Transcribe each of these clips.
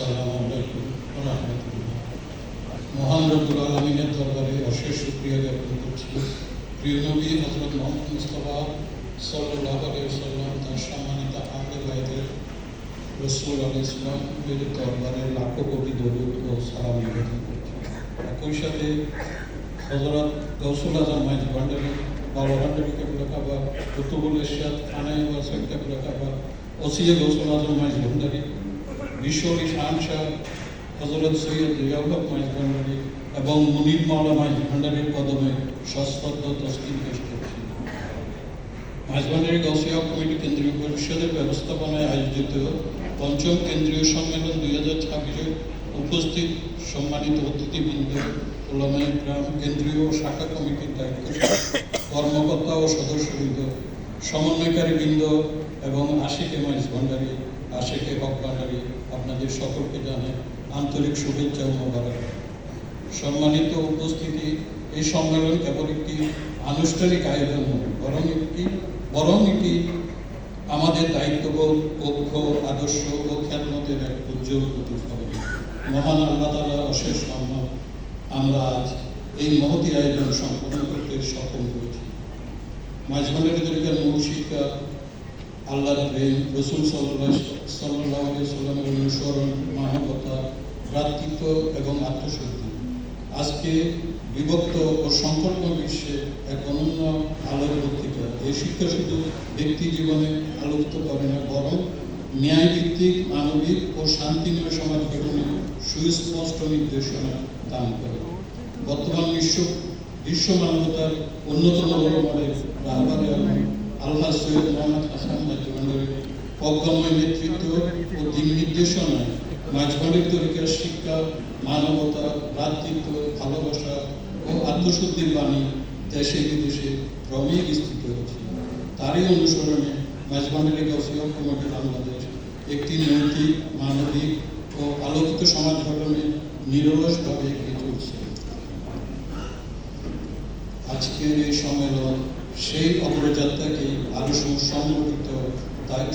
আসসালামু আলাইকুম ওয়া রাহমাতুল্লাহ। মহান রব্বুল আলামিনের দরবারে অশেষ শুকরিয়া জ্ঞাপন করছি। প্রিয় নবী হযরত মুহাম্মদ মুস্তাফা সাল্লাল্লাহু আলাইহি ওয়াসাল্লাম তার সম্মানিত আহলে বাইতের রাসূল আলাইহিস সালামের দরবারে লাখো কোটি দরুদ ও সালাম নিবেদন করছি। একই সাথে হযরত গাউসুল আজম মাইজ ভান্ডারী বাবা ভান্ডারী কেবলা কাবা কুতুবুল ইরশাদ খানাই ওয়াসিল কেবলা কাবা ওসিয়ে গাউসুল আজম মাইজ ভান্ডারী বিশ্বকবি শাহনশাহ হযরত সৈয়দ জিয়াউল হক মাইজ ভান্ডারী এবং মুনির মাওলা মাইজ ভান্ডারীর কদমে সশ্রদ্ধ তসলিম পেশ করছি। মাইজ ভান্ডারী গাউসিয়া কমিটি কেন্দ্রীয় পরিষদের ব্যবস্থাপনায় আয়োজিত পঞ্চম কেন্দ্রীয় সম্মেলন 2026-এ উপস্থিত সম্মানিত অতিথিবৃন্দ, ওলামায়ে কেরাম, কেন্দ্রীয় শাখা কমিটির দায়িত্বশীল কর্মকর্তা ও সদস্যবৃন্দ, সমন্বয়কারী বৃন্দ এবং আশিকে মাইজ ভান্ডারী, আশিকে হক ভান্ডারী, আপনাদের সকলকে জানাই আন্তরিক শুভেচ্ছা ও মোবারক। সম্মানিত উপস্থিতি, এই সম্মেলন কেবল একটি আনুষ্ঠানিক আয়োজন নয়, বরং এটি আমাদের দায়িত্ববোধ, ঐক্য, আদর্শ ও খ্যাতমতের এক উজ্জ্বল প্রতিফলন। মহান আল্লাহ তাআলার অশেষ রহমত আমরা আজ এই মহতী আয়োজন সম্পন্ন করতে সক্ষম হয়েছি। মাইজ ভান্ডারী তরিকার মূল শিক্ষা আল্লাহর প্রেম, রাসূল সাল্লাল্লাহু আলাইহি ওয়াসাল্লামের অনুসরণ, মানবতা, ভ্রাতৃত্ব এবং আত্মশুদ্ধি। আজকে বিভক্ত ও সংকটময় বিশ্বে এক অনন্য আলোর পত্রিকা। এই শিক্ষা শুধু ব্যক্তি জীবনে আলোকিত করে না, বরং ন্যায়ভিত্তিক, মানবিক ও শান্তিময় সমাজ গঠনে সুস্পষ্ট নির্দেশনা দান করে। বর্তমান বিশ্ব মানবতার অন্যতম রোল মডেল রাহবারে আল্লাহ সৈয়দ মোহাম্মদ হাসান মাইজ ভান্ডারীর প্রজ্ঞাময় নেতৃত্ব ও দিক নির্দেশনায় মাইজ ভান্ডারী তরিকার শিক্ষা, মানবতা, ভ্রাতৃত্ব, ভালোবাসা ও আত্মশুদ্ধির বাণী দেশে বিদেশে ক্রমেই বিস্তৃত হচ্ছে। তারই অনুসরণে মাইজ ভান্ডারী গাউসিয়া কমিটি বাংলাদেশ একটি নৈতিক, মানবিক ও আলোকিত সমাজ গঠনে নিরলসভাবে এগিয়ে চলছে। আজকের এই সম্মেলন সেই অগ্রযাত্রাকে আরো সুসংগঠিত,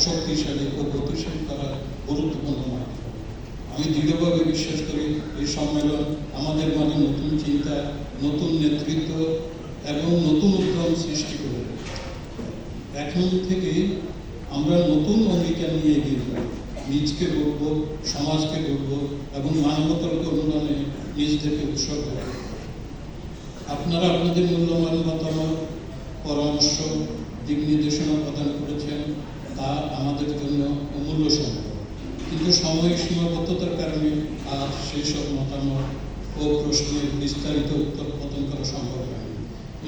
শক্তিশালী ও গতিশীল করার গুরুত্বপূর্ণ মাধ্যম। আমি দৃঢ়ভাবে বিশ্বাস করি এই সম্মেলন আমাদের মাঝে নতুন চিন্তা, নতুন নেতৃত্ব এবং নতুন উদ্যম সৃষ্টি করবে। এখন থেকে আমরা নতুন অঙ্গীকার নিয়ে এগিয়ে যাব, নিজকে গড়ব, সমাজকে গড়ব এবং মানবতার উন্নয়নে নিজেদেরকে উৎসর্গ করব। আপনারা আপনাদের মূল্যবান মতামত, পরামর্শ, দিক নির্দেশনা প্রদান করেছেন, তা আমাদের জন্য অমূল্য সম্পদ। কিন্তু সময়ের সীমাবদ্ধতার কারণে আজ সেই সব মতামত ও প্রশ্নের বিস্তারিত উত্তর প্রদান করা সম্ভব হয়নি।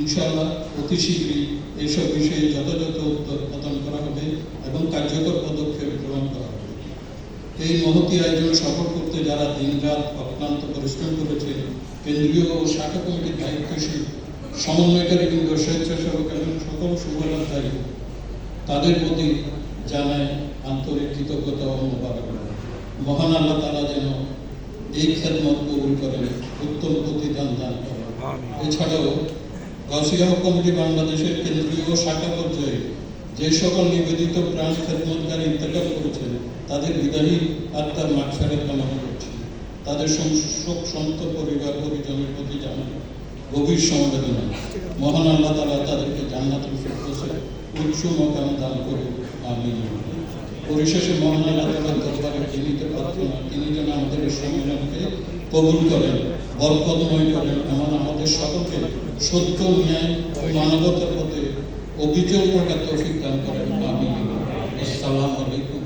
ইনশাআল্লাহ অতি শীঘ্রই এইসব বিষয়ে যথাযথ উত্তর প্রদান করা হবে এবং কার্যকর পদক্ষেপ গ্রহণ করা হবে। এই মহতী আয়োজন সফল করতে যারা দিনরাত অক্লান্ত পরিশ্রম করেছে, কেন্দ্রীয় ও শাখা কমিটির দায়িত্বশীল সমন্বয়কারী বৃন্দ, স্বেচ্ছাসেবক এবং সকল শুভানুধ্যায়ী, তাদের প্রতি জানায় আন্তরিক কৃতজ্ঞতা ও মোবারকবাদ। মহান আল্লাহ তাআলা যেন এই খেদমত কবুল করেন, উত্তম প্রতিদান দান করেন। এছাড়াও গাউসিয়া কমিটি বাংলাদেশের কেন্দ্রীয় শাখা পর্যায়ে যে সকল নিবেদিত প্রাণ খেদমতকারী ইন্তেকাল করেছেন, তাদের বিদায়ী আত্মার মাগফিরাত কামনা করছি। তাদের শোক সন্ত পরিবার পরিজনের প্রতি জানাই গভীর সমবেদনা। মহান আল্লাহ তাআলা তাদেরকে জান্নাতুল ফিরদৌসে উচ্চ মাকাম দান করে, আমিন। পরিশেষে মহান আল্লাহ তাআলার দরবারে বিনীত প্রার্থনা, তিনি যেন আমাদের এই সম্মেলনকে কবুল করেন, বরকতময় করেন এবং আমাদের সকলকে সত্য, ন্যায় ও মানবতার পথে অবিচল থাকার তৌফিক দান করেন, আমিন। আসসালামু আলাইকুম।